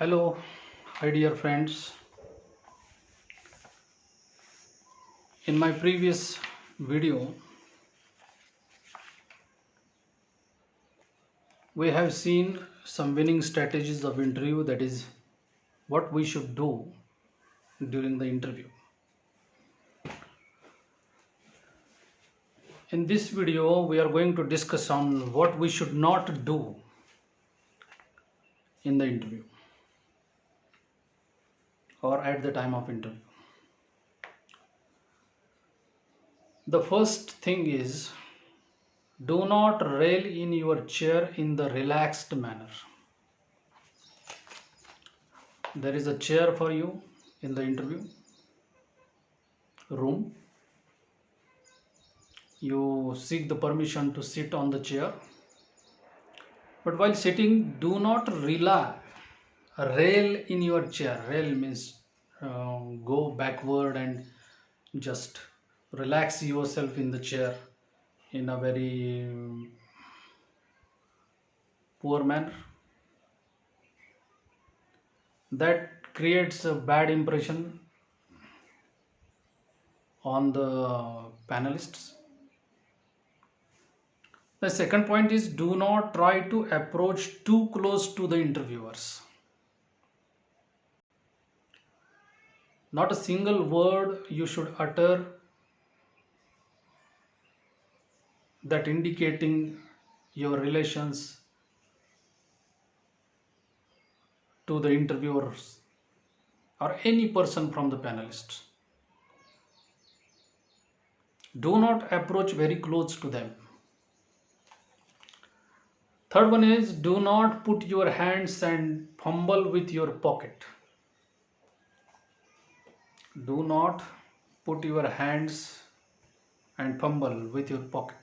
Hello, hi dear friends. In my previous video, we have seen some winning strategies of interview, that is, what we should do during the interview. In this video, we are going to discuss on what we should not do in the interview or at the time of interview. The first thing is, do not rail in your chair in the relaxed manner. There is a chair for you in the interview room. You seek the permission to sit on the chair, but while sitting, do not rail in your chair. Rail means go backward and just relax yourself in the chair in a very poor manner. That creates a bad impression on the panelists. The second point is, do not try to approach too close to the interviewers. Not a single word you should utter that indicating your relations to the interviewers or any person from the panelists. Do not approach very close to them. Third one is, do not put your hands and fumble with your pocket. Do not put your hands and fumble with your pocket.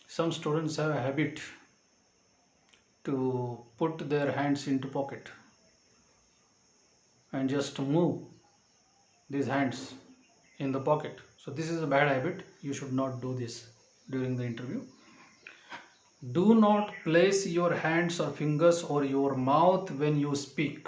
Some students have a habit to put their hands into pocket and just move these hands in the pocket. So this is a bad habit. You should not do this during the interview. Do not place your hands or fingers or your mouth when you speak.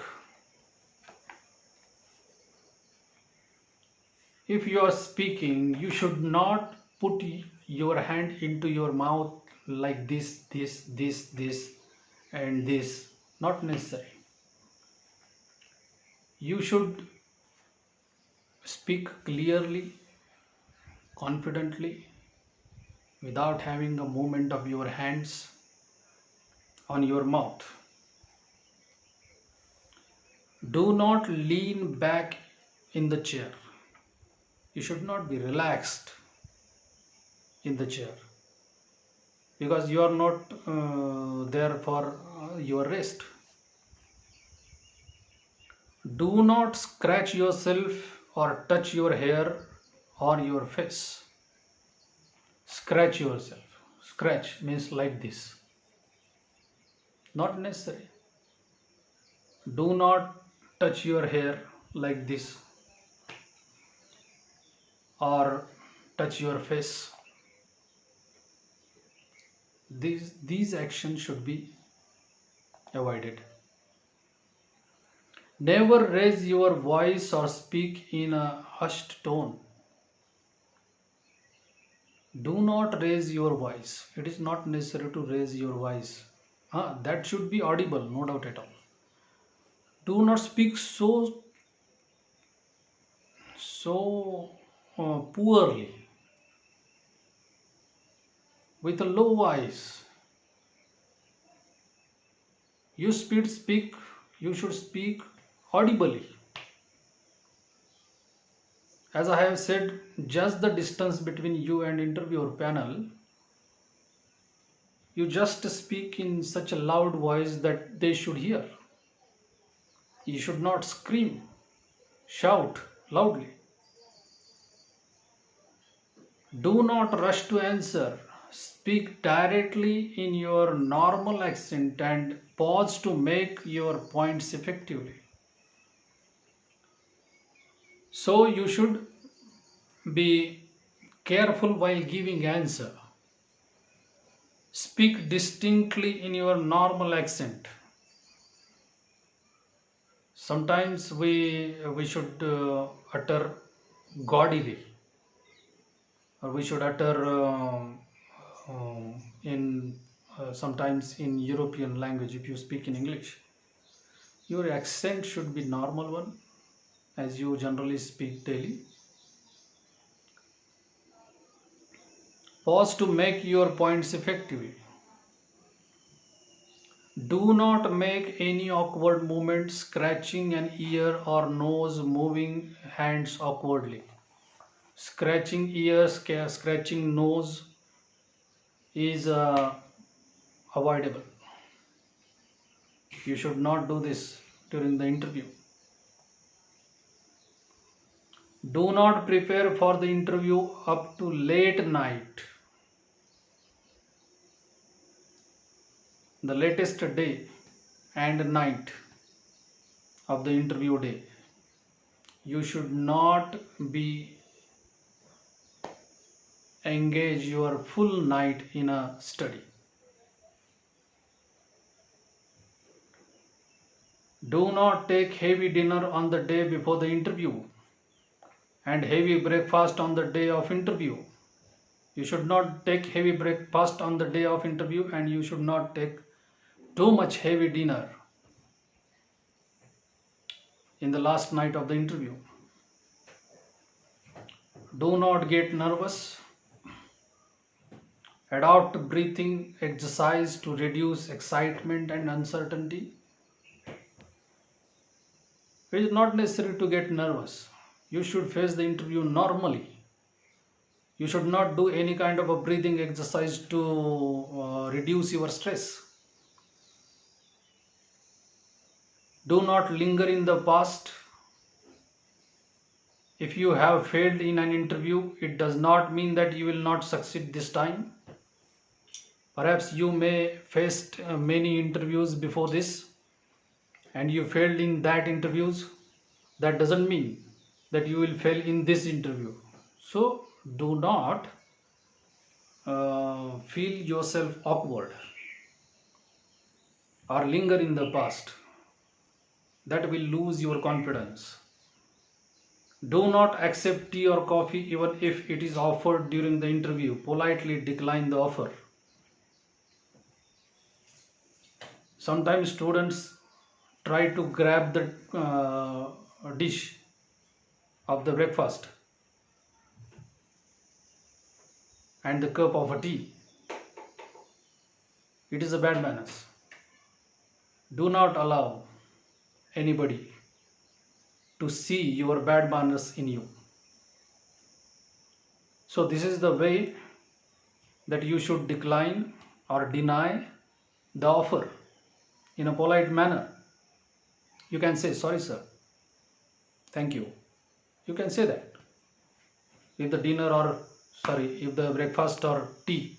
If you are speaking, you should not put your hand into your mouth like this, and this. Not necessary. You should speak clearly, confidently, without having a movement of your hands on your mouth. Do not lean back in the chair. You should not be relaxed in the chair because you are not there for your rest. Do not scratch yourself or touch your hair or your face. Scratch yourself. Scratch means like this. Not necessary. Do not touch your hair like this or touch your face. These actions should be avoided. Never raise your voice or speak in a hushed tone. Do not raise your voice. It is not necessary to raise your voice. That should be audible, no doubt at all. Do not speak so poorly, with a low voice. You should speak audibly. As I have said, just the distance between you and interviewer panel, you just speak in such a loud voice that they should hear. You should not scream, shout loudly. Do not rush to answer. Speak directly in your normal accent and pause to make your points effectively. So you should be careful while giving answer. Speak distinctly in your normal accent. Sometimes we should utter gaudily, or we should utter in sometimes in European language. If you speak in English, your accent should be normal one, as you generally speak daily. Pause to make your points effectively. Do not make any awkward movements, scratching an ear or nose, moving hands awkwardly. Scratching ears, scratching nose is avoidable. You should not do this during the interview. Do not prepare for the interview up to late night. The latest day and night of the interview day. You should not be engage your full night in a study. Do not take heavy dinner on the day before the interview and heavy breakfast on the day of interview. You should not take heavy breakfast on the day of interview, and you should not take too much heavy dinner in the last night of the interview. Do not get nervous. Adopt breathing exercise to reduce excitement and uncertainty. It is not necessary to get nervous. You should face the interview normally. You should not do any kind of a breathing exercise to reduce your stress. Do not linger in the past. If you have failed in an interview, it does not mean that you will not succeed this time. Perhaps you may faced many interviews before this and you failed in that interviews. That doesn't mean that you will fail in this interview. So do not feel yourself awkward or linger in the past. That will lose your confidence. Do not accept tea or coffee even if it is offered during the interview. Politely decline the offer. Sometimes students try to grab the dish of the breakfast and the cup of a tea. It is a bad manners. Do not allow anybody to see your bad manners in you. So this is the way that you should decline or deny the offer in a polite manner. You can say, sorry sir, thank you. You can say that. If the dinner or if the breakfast or tea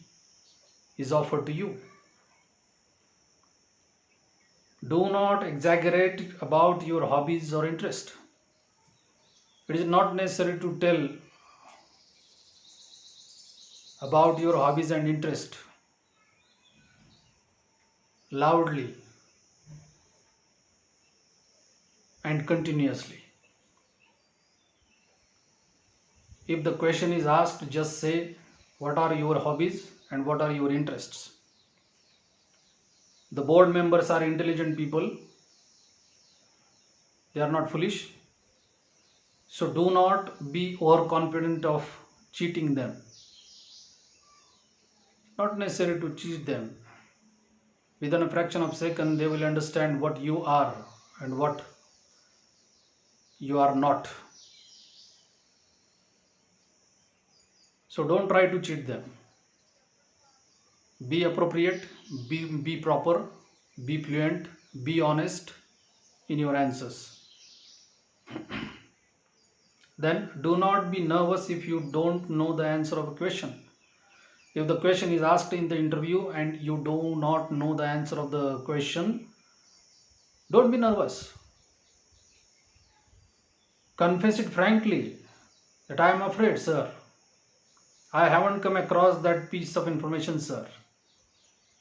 is offered to you. Do not exaggerate about your hobbies or interest. It is not necessary to tell about your hobbies and interest loudly and continuously. If the question is asked, just say, what are your hobbies and what are your interests? The board members are intelligent people. They are not foolish. So do not be overconfident of cheating them. Not necessary to cheat them. Within a fraction of a second, they will understand what you are and what you are not. So don't try to cheat them. Be appropriate, be proper, be fluent, be honest in your answers. Then do not be nervous if you don't know the answer of a question. If the question is asked in the interview and you do not know the answer of the question, don't be nervous. Confess it frankly that I am afraid, sir. I haven't come across that piece of information, sir.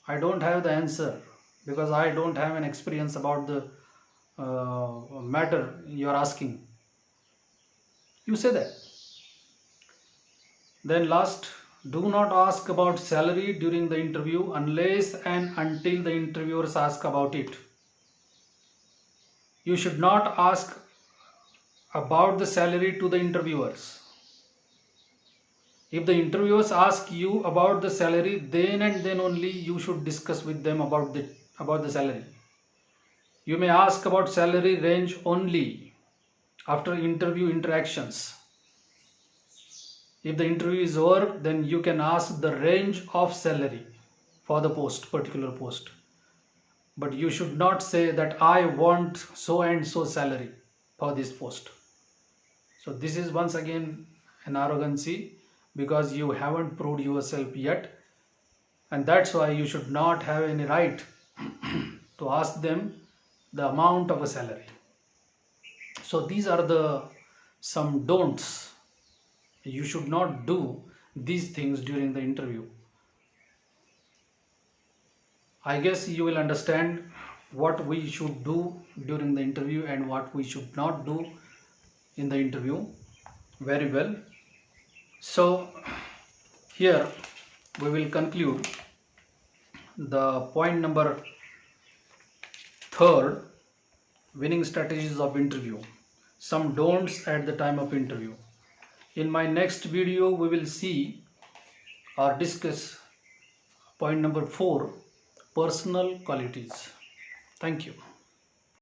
I don't have the answer because I don't have an experience about the matter you are asking, you say that. Then last, do not ask about salary during the interview unless and until the interviewers ask about it. You should not ask about the salary to the interviewers. If the interviewers ask you about the salary, then and then only you should discuss with them about the salary. You may ask about salary range only after interview interactions. If the interview is over, then you can ask the range of salary for the particular post. But you should not say that I want so and so salary for this post. So this is once again an arrogancy, because you haven't proved yourself yet, and that's why you should not have any right to ask them the amount of a salary. So these are the some don'ts. You should not do these things during the interview. I guess you will understand what we should do during the interview and what we should not do in the interview very well. So here we will conclude the point number 3, winning strategies of interview, some don'ts at the time of interview. In my next video we will see or discuss point number 4, personal qualities. Thank you.